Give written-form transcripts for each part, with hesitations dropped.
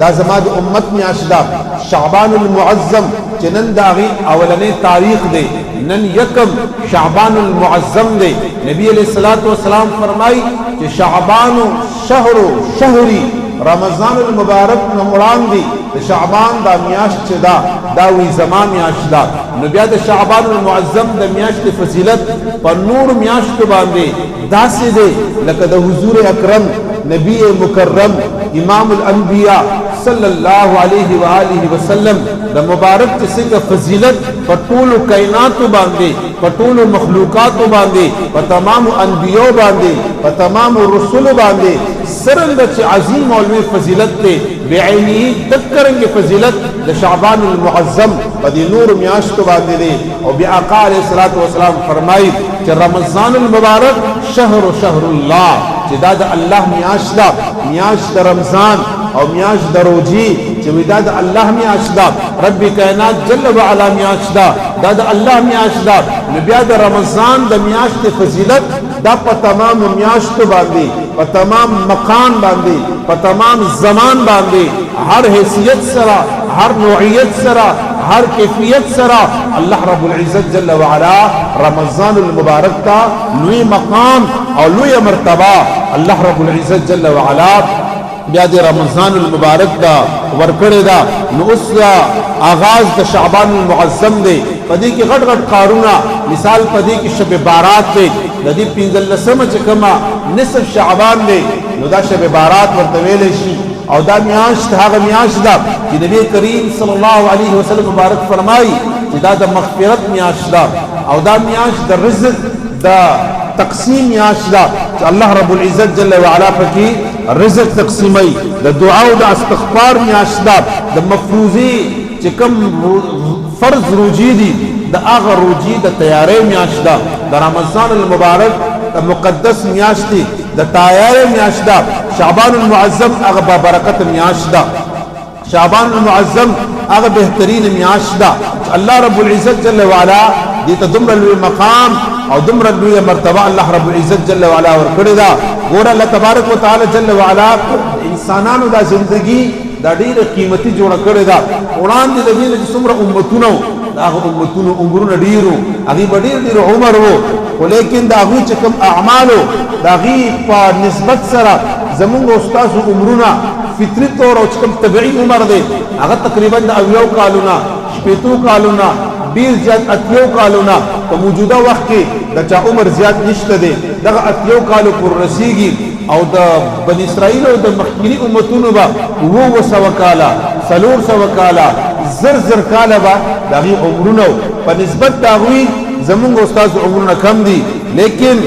دا زما د امت میاشت ده شعبان المعظم چې نن د هغې اولنی تاریخ دی نن یکم شعبان المعظم دی نبی علیہ الصلوۃ والسلام فرمای چې شعبان شهری رمضان المبارک نه وړاندې د شعبان دا میاشت چې دا وی زما میاشت ده نو بیا د شعبان المعظم د میاشت فضیلت په نور میاشتو باندې داسې دی لکه د حضور اکرم نبی مکرم امام الانبیاء صلی الله علیه و آله وسلم د مبارک څخه فضیلت په ټول کائنات باندې په ټول مخلوقات باندې په تمام انبیاء باندې په تمام رسول باندې سرنګ چې عظیم او لوی فضیلت ته بعینه تذکرنګ فضیلت د شعبان المعظم په دې نور میاشت باندې دی او بیا آقا علیه الصلاۃ والسلام فرمایي چې رمضان المبارک شهر الله چې دا د الله میاشت ده میاشت د رمضان او میاشت د روزي چې دا د الله میاشت ده رب کائنات جل وعلا میاشت ده دا د الله میاشت ده نو بیا د رمضان د میاشت فضیلت دا په تمام میاشت باندې په تمام مکان باندې په تمام زمان باندې هر حیثیت سره هر نوعیت سره هر کیفیت سره الله رب العزت جل وعلا رمضان المبارک تا لوی مقام او لوی مرتبه الله رب العزت جل وعلا بیا د رمضان المبارک دا ورکړی دا نو اوس آغاز د شعبان المعظم دی پدې کې غټ غټ کارونه مثال پدې کې شب بارات دی د دې 15مه چې کومه نصف شعبان دی نو دا شب بارات ورته ویل شي او دا میاشت هغه میاشت ده چې نبی کریم صلی الله علیه وسلم مبارک فرمایي چې دا د مغفرت میاشت ده او دا میاشت د رزق د تقسیم میاشت ده چې الله رب العزت جل وعلا پکې رزق تقسیمي د دعا او د استغفار میاشت ده د مفروضي چې کوم فرض روزي دي د هغه روزي د تیارې میاشت ده د رمضان المبارک د مقدس میاشت دي د تیارې میاشت ده شعبان المعظم هغه برکت میاشت ده شعبان المعظم هغه بهترین میاشت ده الله رب العزت جل وعلا دې ته دومره لوی مقام او دومره لوی مرتبه الله رب العزت جل وعلا ورکړی ده ګوره الله تبارک وتعالى جل وعلا انسانانو دا زندگی دا ډیره قیمتي جوړه کړې ده وړاندې د دې چې څومره امتونو هغه امتونو عمرونه ډیرو هغه ډیر عمر وو ولیکن دا هغه چې کوم اعمالو دا غي په نسبت سره زمونږ استاد عمرونه فطري طور او کوم طبيعي عمر دی هغه تقریبا د 80 کالونه 70 کالونه ډیر زیات 80 کالونه په موجوده وخت کې د چا عمر زیات نشته دی دغه 80 کالو پر رسیږي او د بنی اسرائیل او د مخکینی امتونو با وو سو کاله سلور سو کاله زر کاله با دغه عمرونه په نسبت دغوی زمونږ استاد عمرونه کم دي لیکن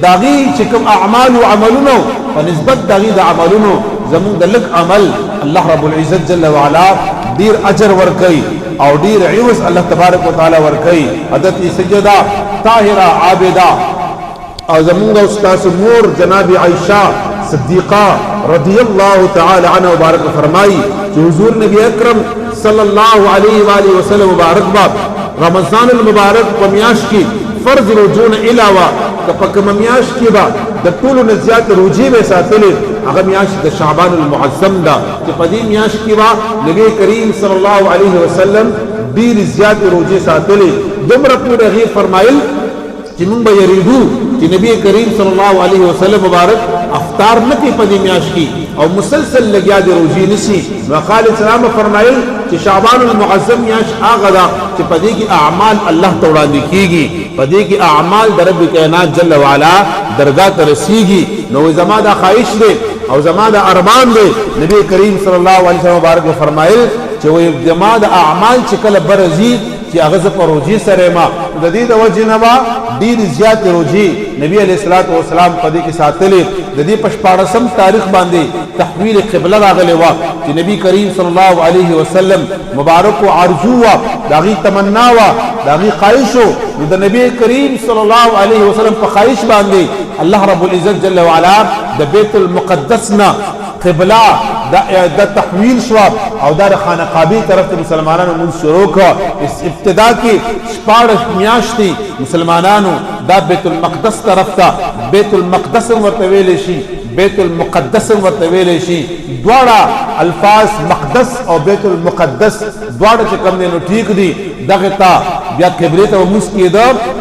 دغه چې کوم اعمال او عملونه په نسبت دغه د عملونو زمونږ د لک عمل الله رب العزت جل وعلا ډیر اجر ورکړي او ډیر عوض الله تبارک وتعالى ورکړي حضرت سیدہ طاهره عابده او زمونږ استاد مور جناب عائشہ صدیقہ رضی الله تعالی عنها مبارک فرمایي چې حضور نبی اکرم صلی الله علیه و آله وسلم مبارک باب رمضان المبارک په میاشت کې فرض روزونه علاوه په کوم میاشت کې با د ټولو نه زیات روزي به ساتلې هغه میاشت د شعبان المعظم ده چې په دې میاشت کې با نبی کریم صلی الله علیه وسلم ډیر زیات روزي ساتلې دومره پورې غي فرمایل چې موږ به یریدو چې نبی کریم صلی الله علیه وسلم مبارک افطار نه کوي په دې میاشت کې او مسلسل لګیا دی روزي نشي نو خالد سلام فرمایل چې شعبان المعظم میاشت هغه ده چې په دې کې اعمال الله ته وړاندې کیږي په دې کې اعمال د رب کائنات جل وعلا درگاه ته رسیږي نو زما دا خواهش دی او زما دا ارمان دی نبی کریم صلی الله علیه وسلم مبارک فرمایل چې وې زما د اعمال چې کله برزي چې هغه ز په روزي سره ما د دې د وجه نه با ډیر زیات روزي نبی علیہ الصلوۃ والسلام په دې کې ساتلې د دې په 14 تاریخ باندې تحویل قبله راغلی و چې نبی کریم صلی الله علیه وسلم مبارک او ارجو و داغي تمنا و داغي خواهش و د نبی کریم صلی الله علیه وسلم په خواهش باندې الله رب العزت جل وعلا د بیت المقدس نه قبله دا تحویل شو او دا خانه کعبه طرف ته مسلمانانو من شروع کړ ابتدا کې 14 میاشتې مسلمانانو دا بیت المقدس طرف ته بیت المقدس ورته ویل شي بیت المقدس ورته ویل شي دواړه الفاظ مقدس او بیت المقدس دواړه چې کوم نو ټیک دي دغه تا بیا قبله ته مسکید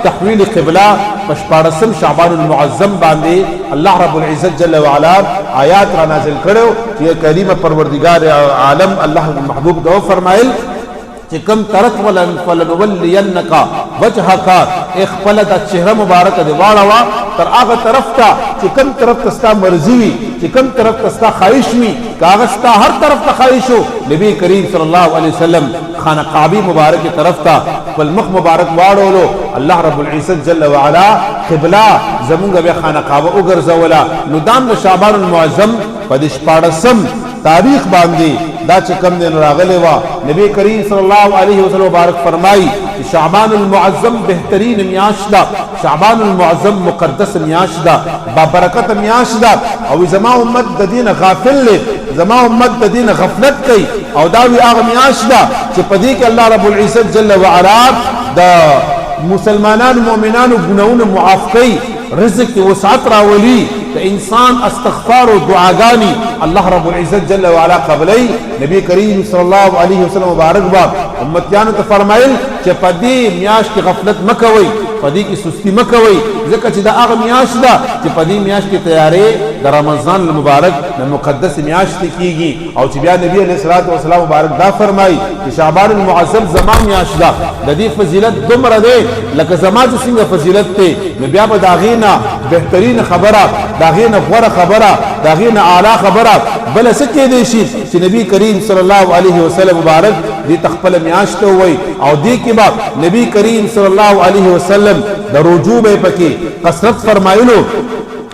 تحویل قبله پشپارسم شعبان المعظم باندې الله رب العزت جل وعلا آیات را نازل کړو چې کریم پروردگار عالم الله محبوب دو فرمایل چې کم طرف فلنولینک وجهک اخفل د چهره مبارک دی واړه تر هغه طرف ته چې کم طرف ته ستا مرضی وي چې کم طرف ته ستا خواهش وي کاغذ ته هر طرف ته خواهش وو نبی کریم صلی الله علیه وسلم خانه کعبه مبارک طرف ته والمخ مبارک واړولو الله رب العزت جل وعلا قبله زمونږ به خانه کعبه وګرځولا نو دام د شعبان المعظم په د 14 تاریخ باندې دا چې کم دین راغلی وا نبی کریم صلی الله علیه وسلم مبارک فرمای چې شعبان المعظم بهترین میاشت ده شعبان المعظم مقدس میاشت ده با برکت میاشت ده او زما امت د دین غافل له زما امت د دین غفلت کوي او دا وی هغه میاشت ده چې په دې کې الله رب العزت جل وعلا د مسلمانانو مؤمنانو ګناونه معاف کوي رزق وسعت راولي د انسان استغفار او دعاګانی الله رب العزت جل وعلا قبلي نبی کریم صلی الله علیه وسلم مبارک با امتیانو ته فرمایل چې په دې میاش کې غفلت مکوئ په دې کې سستی مکوئ ځکه چې دا هغه میاش ده چې په دې میاش کې تیارې د رمضان المبارک د مقدس میاش کیږي او چې بیا نبی علیه الصلاۃ والسلام مبارک دا فرمایي چې شعبان المعظم زمان میاش ده د دې فضیلت دومره ده لکه زما چې څنګه فضیلت ته نو بیا به داغینا بهترین خبره داغینا غوره خبره داغینا اعلی خبره بل څه کې دی شي چې نبی کریم صلی الله علیه وسلم مبارک دې تخپل میاشت وای او دې کې بعد نبی کریم صلی الله علیه وسلم د رجوع به پکې کثرت فرمایلو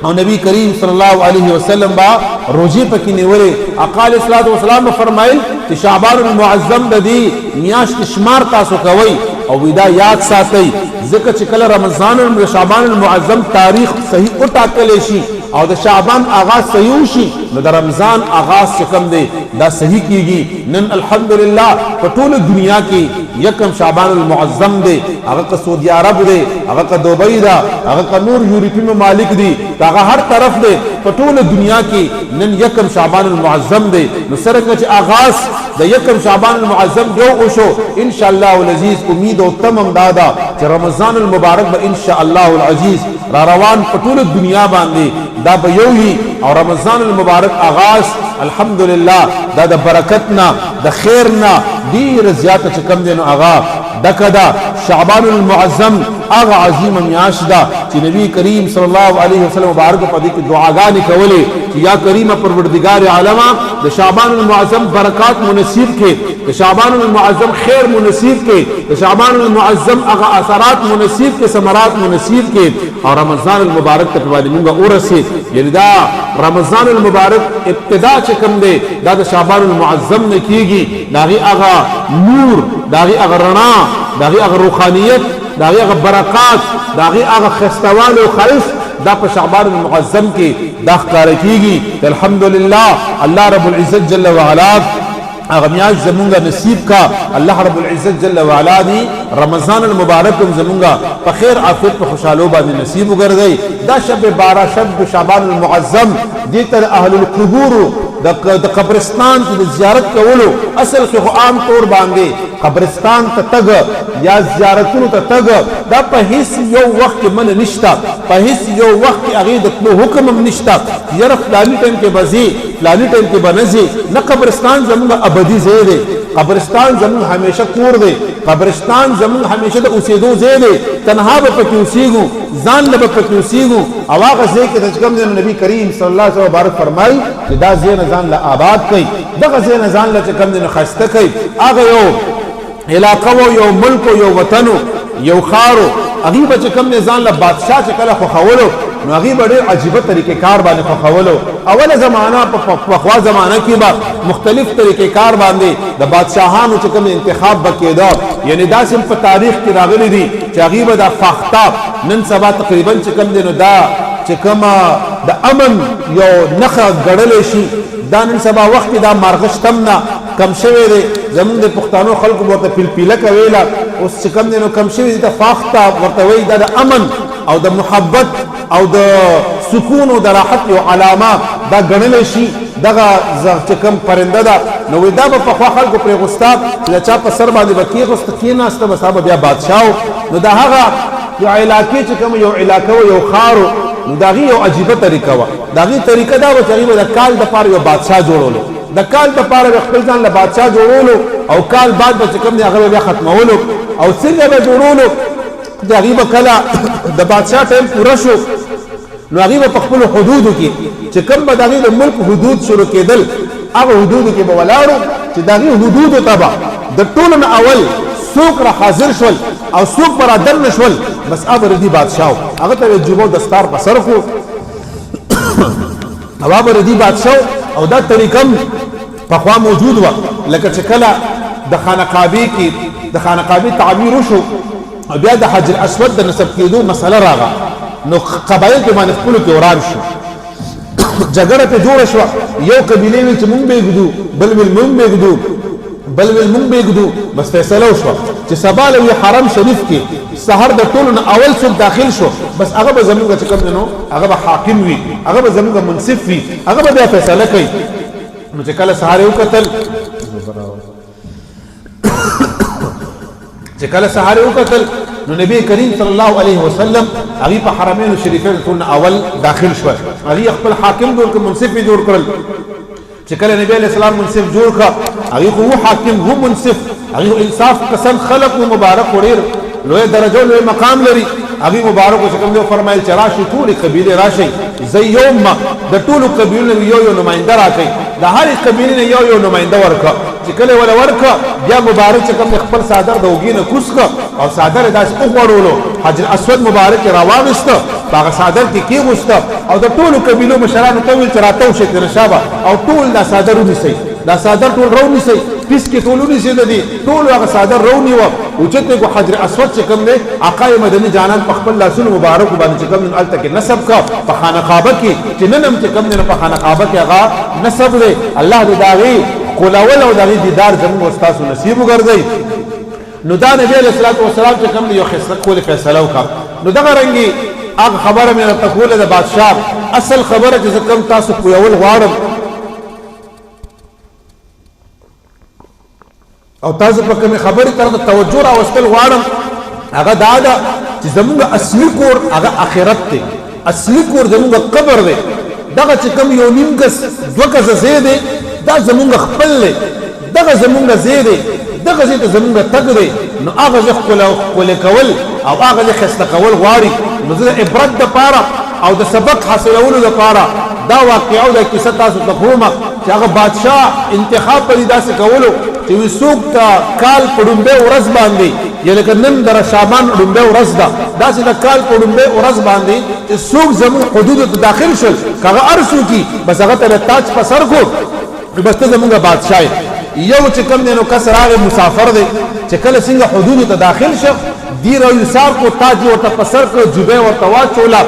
او نبی کریم صلی الله علیه وسلم با روزي پکې نیولې اقال الصلاه والسلام فرمایل چې شعبان المعظم د دې میاشت شمار تاسو کوي او ودا یاد ساتي ځکه چې کله رمضان او شعبان المعظم تاریخ صحیح او ټاکل شي او د شعبان آغاز صحیح شي نو د رمضان آغاز څخه دی دا صحیح کیږي نن الحمدلله په ټول دنیا کې یکم شعبان المعظم دی هغه سعودي عرب دی هغه دوبۍ دا هغه نور یورپی ممالک دي هغه هر طرف دی په ټول دنیا کې نن یکم شعبان المعظم دی نو سره چې آغاز د یکم شعبان المعظم جو او شو ان شاء الله العزیز امید او تمام دادا چې رمضان المبارک به ان شاء الله العزیز را روان په ټول دنیا باندې دا به یوهي او رمضان المبارک آغاز الحمدلله دا د برکتنا د خیرنا ډیر زیاته چې کم دینو آغا دکدا شعبان المعظم اغا عظیم میاش دا چې نبی کریم صلی الله علیه وسلم مبارک په دې کې دعاګانې کولې چې یا کریم پروردگار عالم د شعبان المعظم برکات منصیب کې د شعبان المعظم خیر منصیب کې د شعبان المعظم اغا اثرات منصیب کې ثمرات منصیب کې او رمضان المبارک ته باندې موږ ورسې یعنی دا رمضان المبارک ابتدا چې کوم دی دا د شعبان المعظم نه کیږي داغي اغا نور داغي اغا رڼا داغي اغا روحانیت داغي اغا برکات داغي اغا خستوال او خیف دا په شعبان المعظم کې دا ښکار کیږي الحمدلله الله رب العزت جل وعلا اغمیاش زمونگا نصیب کا اللہ رب العزت جل وعلا دی رمضان المبارک زمونگا پا خیر عافیت پا خوشحالو با دی نصیب گردئی دا شب 12 شب شعبان المعظم دیتا اہل القبور د قبرستان کی زیارت کولو اصل کې خو عام طور باندې قبرستان ته تګ یا زیارتونو ته تګ دا په هیڅ یو وخت کې من نشتا په هیڅ یو وخت کې هغه د تلو حکم هم نشتا یره فلانی ټیم کې بزي فلانی ټیم کې بنزي نه قبرستان زموږ ابدي ځای دی قبرستان زموږ همیشه کور دی قبرستان زموږ همیشه د اوسېدو ځای دی تنها به پکې اوسېږو ځان له به پکې اوسېږو او هغه ځای کې چې کوم دی نبی کریم صلی الله علیه وسلم بارک فرمایي چې دا ځای نه ځان له آباد کوي دغه ځای نه ځان له چې کوم دی نو ښایسته کوي هغه یو علاقه و یو ملک و یو وطن یو ښار هغې به چې کوم دی ځان له بادشاه چې کله خوښولو نو هغې به ډېر عجیبه طریقې کار باندې خوښولو اوله زمانه په پخوا زمانه کې به مختلف طریقې کار باندې د بادشاهانو چې کوم انتخاب به کېده یعنې داسې په تاریخ کې راغلی دي چې هغې به دا فاختاب نن سبا تقریبا چې کوم دی نو دا چې کومه د امن یو نښه ګڼلی شي دا نن سبا وخت کې دا مارغشتم نه کم شوی دی زمونږ د پښتانو خلکو به ورته پیلپیلکه ویله اوس چې کوم دی نو کم شوی دی ته فاخته ورته وایي دا د امن او د محبت او د سکون او د راحت یو علامه دا ګڼلی شي دغه چې کوم پرنده ده نو دا به پخوا خلکو پرې غوستا چې د چا په سر باندې به کېناسته بس هغه بیا بادشاه نو د هغه یو علاقې چې کوم یو علاقه و یو ښار نو د هغې یو عجیبه طریقه وه د هغې طریقه دا وه چې هغې به د کال دپاره یو بادشاه جوړولو د کال دپاره به خپل ځان له بادشاه جوړولو او کال بعد به چې کوم دی هغه به بیا ختمولو او څنګه به جوړولو د هغې به کله د بادشاه ټایم پوره شو نو هغې به په خپلو حدودو کې چې کوم به د هغې د ملک حدود شروع کېدل هغه حدودو کې به ولاړو چې د هغې حدودو ته به د ټولو نه اول څوک را حاضر شول او څوک به را دننه شول بس هغه ردي بادشاه هغه ته یې جوبه دستار په سر کړو او هغه ردي بادشاه او دا طریقه پخوا موجود وه لکه چې کله د خانقابې کې د خانقابې تعمیر وشو او بیا د حجر اسود د نسب کېدو مسله راغله نو قبایل په باندې خپلو کې وران شو جګړه پې جوړه شوه یو قبیلې ویل چې مونږ به یې ږدو بل ویل مونږ به یې ږدو بل ویل مونږ به یې ږدو بس فیصله وشوه چې سبا له حرم شریف کې سحر د ټولو نه اول څوک داخل شو بس هغه به زمونږ چې کوم دی نو هغه به حاکم وي هغه به زمونږ منصف وي هغه به بیا فیصله کوي نو چې کله سهار یې وکتل چې کله سهار یې وکتل نو نبی کریم صلی الله علیه وسلم هغه په حرمین شریفین ټول اول داخل شو هغه خپل حاکم جوړ کړ منصف جوړ کړل چې کله نبی علیہ السلام منصف جوړ کړ هغه هو حاکم هو منصف هغه انصاف قسم خلق و مبارک وریر لوی درجه لوی مقام لري هغه مبارک چې کوم دی فرمایل چې راشي ټول قبیله راشي زيوم د ټول قبیله یو نمائنده راکړي د هر قبیله یو نمائنده ورکړه چې کله ولا ورکړه بیا مبارک چې کوم خپل صادر د وګینه کوسکه او صادر داس وګورولو حجر اسود مبارک راواغسته هغه صادر کې کېغسته او د ټول قبیله مشرانو ته ویل چې راتاو شي رشابه او ټول دا صادر ونیسي دا صادر ټول رونیسي پیس کې ټولونی سي دي ټول هغه صادر رونی و او چې کو حجر اسود چې کوم دی آقا مدني جانان په خپل لاسونو مبارک باندې چې کوم الته کې نسب کا په خانه کعبه کې چې ننم چې کوم نه په خانه کعبه کې هغه نسب دی الله دې داغي قولول او داغي دیدار زموږ استاد نصیب وګرځي نو دا نبی علیہ الصلوۃ والسلام چې کوم یو خصلت کول فیصله وکړه نو دغه رنګي هغه خبره مې تقول د بادشاہ اصل خبره چې کوم تاسو پویول غواړم او تاسو په کومه خبره تر توجه راوستل غواړم هغه دا ده چې زموږ اصلي کور هغه آخرت دی اصلي کور زموږ قبر دی دغه چې کوم یو نیم کس دوه کس زیاده دا زموږ خپل دی دغه زموږ زیاده دغه زیاده زموږ تګ دی نو هغه خپل کول او هغه خسته کول غواړي نو د عبرت د پاره او د سبق حاصلولو لپاره دا واقعو د کیسه تاسو ته کوم چې هغه بادشاہ انتخاب په داسې کولو چې وسوک تا کال پډومبه ورځ باندې یله کنن در شعبان پډومبه ورځ دا داسې د کال پډومبه ورځ باندې چې سوق زمو حدود ته داخل شول کغه ارسو کی بس هغه ته تاج په سر کو بس ته زموږه بادشاہ یو چې کم نه نو کس راغی مسافر دی چې کله څنګه حدود ته داخل شو دیر او یسار کو تاج ورته په سر کو جبه ورته واچولا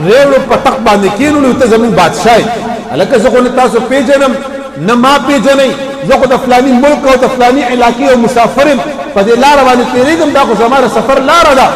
ریلو په تخت باندې کینول ته زموږ بادشاہ الکه زه کو تاسو پیژنم نه ما پیژنئ زه خو د فلاني ملک او د فلاني علاقې او مسافر په دې لاره باندې تېرېږم دا خو زما د سفر لاره ده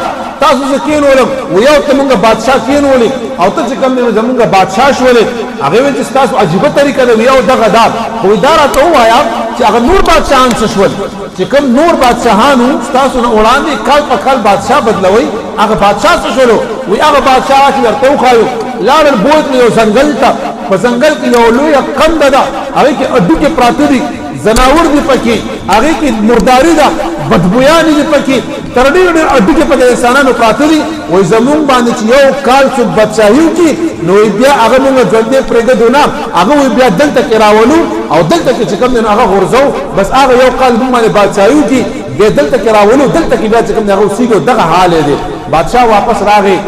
تاسو زه کېنولم و یو ته مونږ بادشاه کېنولې او ته چې کوم دی زمونږ بادشاه شولې هغې ویل چې ستاسو عجیبه طریقه ده یو دغه دا خو دا راته ووایه چې هغه نور بادشاهان څه شول چې کوم نور بادشاهان وو ستاسو نه وړاندې کال په کال بادشاه بدلوئ هغه بادشاه څه شولو وایي هغه بادشاه چې درته وښایو لاړل بوت یو ځنګل ته په ځنګل کې یو لویه کنده ده هغې کې هډوکې پراته دي زناور دي پکې هغې کې مرداري ده بدبویانې دي پکې تر ډېر ډېر هډوکې پکې انسانانو پراته دي وایي زمونږ باندې چې یو کال څوک بادشاهي وکړي نو بیا هغه مونږ ژوندی پرېږدو نه هغه وایي بیا دلته کې راولو او دلته کې چې کوم دی نو هغه غورځو بس هغه یو کال مونږ باندې بادشاهي وکړي بیا دلته کې راولو دلته کې بیا چې کوم دی هغه اوسېږو دغه حال دی بادشاه واپس راغی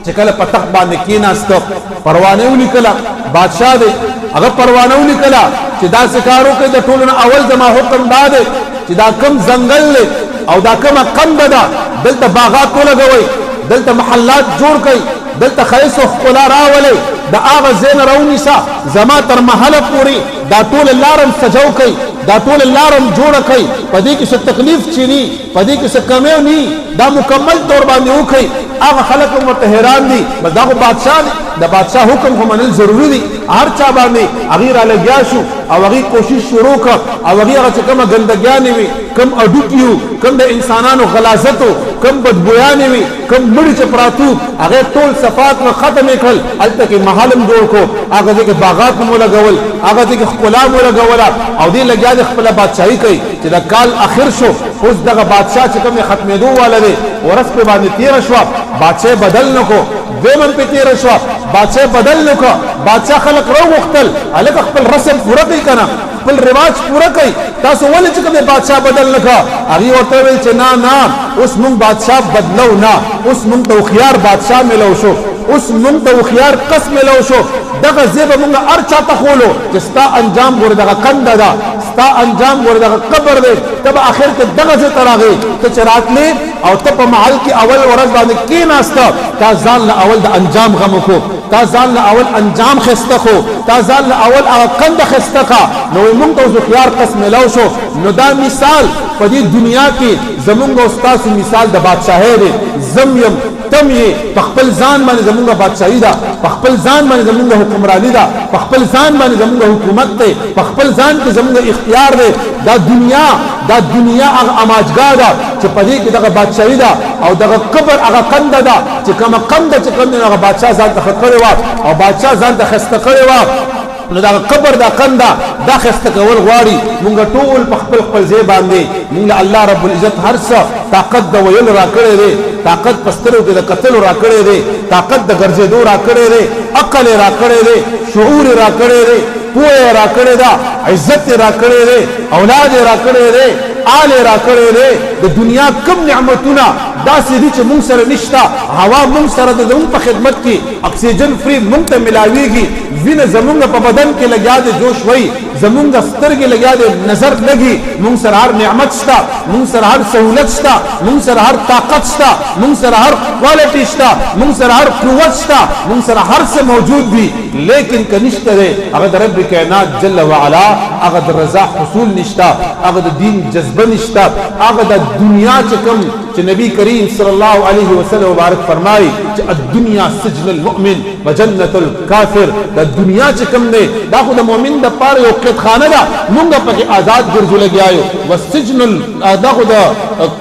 چې کله په تخت باندې کېناسته پروانه ولیکله بادشاه دی هغه پروانه ولیکله چې دا کار وکړي د ټولو نه اول زما حکم دا دی چې دا کم ځنګل دی او دا کومه قنده ده دلته باغات ولګوئ دلته محلات جوړ کړئ دلته ښایست او ښکلا راولئ د هغه ځای نه راونیسه زما تر محله پورې دا ټوله لارم سجو کوئ دا ټوله لارم جوړه کوئ په دې کې څه تکلیف چې ني په دې کې څه کمی ني دا مکمل طور باندې وکړئ هغه خلک هم ورته حیران دي بس دا خو بادشاه دی د بادشاہ حکم خو منل ضروری دي هر چا باندې هغه را لګیا شو او هغه کوشش شروع کړ او هغه کومه ګندګیانې وي کم اډوکیو کم د انسانانو غلاظتو کم بدبویانې وي کم مړي چې پراتو هغه ټول صفات نو ختم کړل الته کې محلم جوړ کو هغه کې باغات مو لګول هغه کې خپلا مو لګول او دې لګیا د خپل بادشاہي کوي چې د کال اخر شو اوس دغه بادشاہ چې کوم ختمېدو والا دی ورس په باندې تیر شو بادشاہ بدل نکو دیمن په تیر شو بادشاہ بدل نکو بادشاہ خلق رو وختل الګ خپل رسم پوره کوي کنه خپل رواج پوره کوي تاسو ولې چې کوم بادشاہ بدل نکا هغه ورته ویل چې نه اوس مونږ بادشاہ بدلو نه اوس مونږ ته خيار بادشاہ ملو شو اوس مونږ ته خيار قسم ملو شو دغه زیبه مونږ ارچا تخولو چې ستا انجام ګور دغه کنده دا ستا انجام ګور دغه قبر دی تبه اخر کې دغه زه تراغي ته چراتلې او ته په محل کې اول ورځ باندې کې ناستا تا ځان له اول د انجام غم کو تا ځان له اول انجام خسته خو تا ځان له اول هغه کنده خسته کا نو مونږ ته خيار قسم ملو شو نو دا مثال په دې دنیا کې زمونږ استاد مثال د بادشاہي دی زمیم تم یې په خپل ځان باندې زمونږ بادشاہي ده په خپل ځان باندې زمونږ حکمرانی ده په خپل ځان باندې زمونږ حکومت ده په خپل ځان کې زمونږ اختیار ده دا دنیا هغه اماجګا ده چې په دې کې دغه بادشاہي ده او دغه قبر هغه کنده ده چې کومه کنده چې کوم هغه بادشاہ ځان ته خطر و او بادشاہ ځان ته خسته کړی و نو دا قبر دا کنده دا خسته کول غواړي مونږ ټول په خپل ځای باندې مونږ الله رب العزت هر څه طاقت د ویل را کړی دی طاقت پسترو کې د قتل را کړی دی طاقت د ګرځېدو را کړی دی عقل را کړی دی شعور را کړی دی پوهه را کړی دا عزت را کړی دی اولاد را کړی دی آل را کړی دی د دنیا کم نعمتونه داسې دي چې مونږ سره نشته هوا مونږ سره د زموږ په خدمت کې اکسیجن فری مونږ ته ملاویږي وینه زمونږ په بدن کې لګیا دی جوش وای زمونږ سترګې لګیا دی نظر لګي مونږ سره هر نعمت شته مونږ سره هر سہولت شته مونږ سره هر طاقت شته مونږ سره هر کوالټي شته مونږ سره هر قوت شته مونږ سره هر څه موجود دي لیکن کنيشته دی هغه د رب کائنات جل وعلا هغه د رضا حصول نشته هغه د دین جذبه نشته هغه د دنیا چې کوم چې نبی کریم صلی الله علیه وسلم مبارک فرمایي چې الدنيا سجن المؤمن وجنة الكافر د دنیا چې کوم دی دا خو د مؤمن د پاره یو قیدخانه ده مونږ پکې آزاد ګرځو لګیاو وسجن دا خو د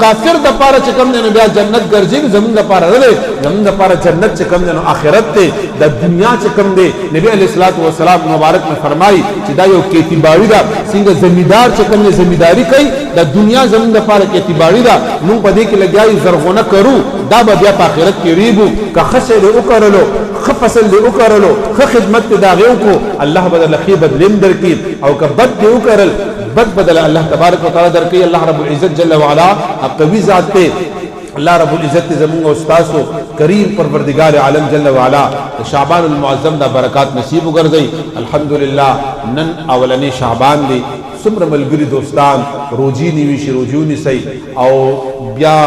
کافر د پاره چې کوم دی نو بیا جنت ګرځي زمونږ د پاره نه زمونږ د پاره جنت چې کوم دی نو آخرت ته د دنیا چې کوم دی نبی علیہ الصلوۃ والسلام مبارک نے فرمائی چې دا یو کېتیباری ده څنګه زمیدار چې کوم زمیداری کوي د دنیا زمونږ د پاره کېتیباری ده نو په دې کې لګیاي زرغونه کرو دا به بیا په آخرت کې ریبو که خسه له وکړلو خفصل له وکړلو خ خدمت دا غو کو الله بدل خي بدلم درکې او که بد دی وکړل بد بدل الله تبارک وتعالى درکې الله رب العزت جل وعلا قوي ذات ته الله رب العزت زمونږ استادو کریم پروردگار عالم جل وعلا شعبان المعظم دا برکات نصیب وګرځي الحمدلله نن اولنې شعبان دی څومره ملګری دوستان روزي نیوي شي روزيونی سي او بیا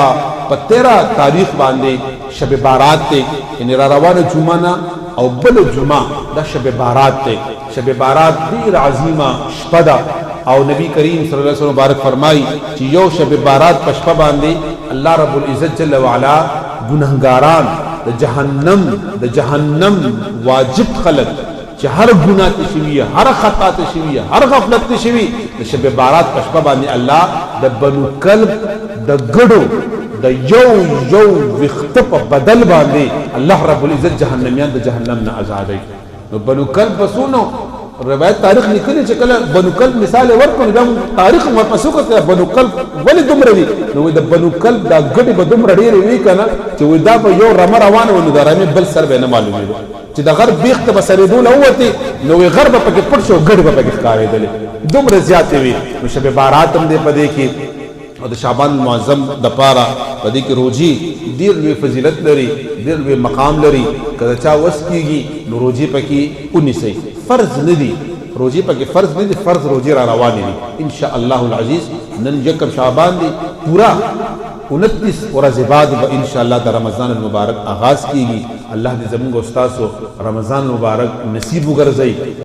په 13 تاریخ باندې شب بارات ته ان را روانه جمعه او بل جمعه دا شب بارات ته شب بارات ډیر عظیمه شپه ده او نبی کریم صلی الله علیه وسلم مبارک فرمای چې یو شب بارات په شپه باندې الله رب العزت جل وعلا ګناهګاران د جهنم واجب خلق چې هر ګناه تشوي هر خطا تشوي هر غفلت تشوي د شب بارات په شپه باندې الله د بنو کلب د ګډو د یو وخت په بدل باندې الله رب العزت جهنميان د جهنم نه آزادای نو بنو کلب بسونو روایت تاریخ لیکلی چې کله بنو کلب مثال ورکړو دا تاریخ ورپسې کوته بنو کلب ولې دومره دي نو د بنو کلب دا ګډي به دومره ډېرې وی کنه چې دا به یو رمه روانه ونه دا رمه بل سر به نه معلومي چې د غرب بیخت به سره دول اوته نو غرب پکې پټ شو ګډ به پکې ښکارېدل دومره زیاتې وي نو شب بارات هم دې پدې کې او د شعبان المعظم د پاره پدې کې روزي ډېر لوی فضیلت لري ډېر لوی مقام لري کله چا وس کیږي نو روزي پکې 19 فرض نه دي روزي پکې فرض نه دي فرض روزي را روان دي ان شاء الله العزيز نن یکم شعبان دی پورا 29 ورځې بعد به ان شاء الله د رمضان المبارک آغاز کیږي الله دې زموږ استادو رمضان المبارک نصیب وګرځي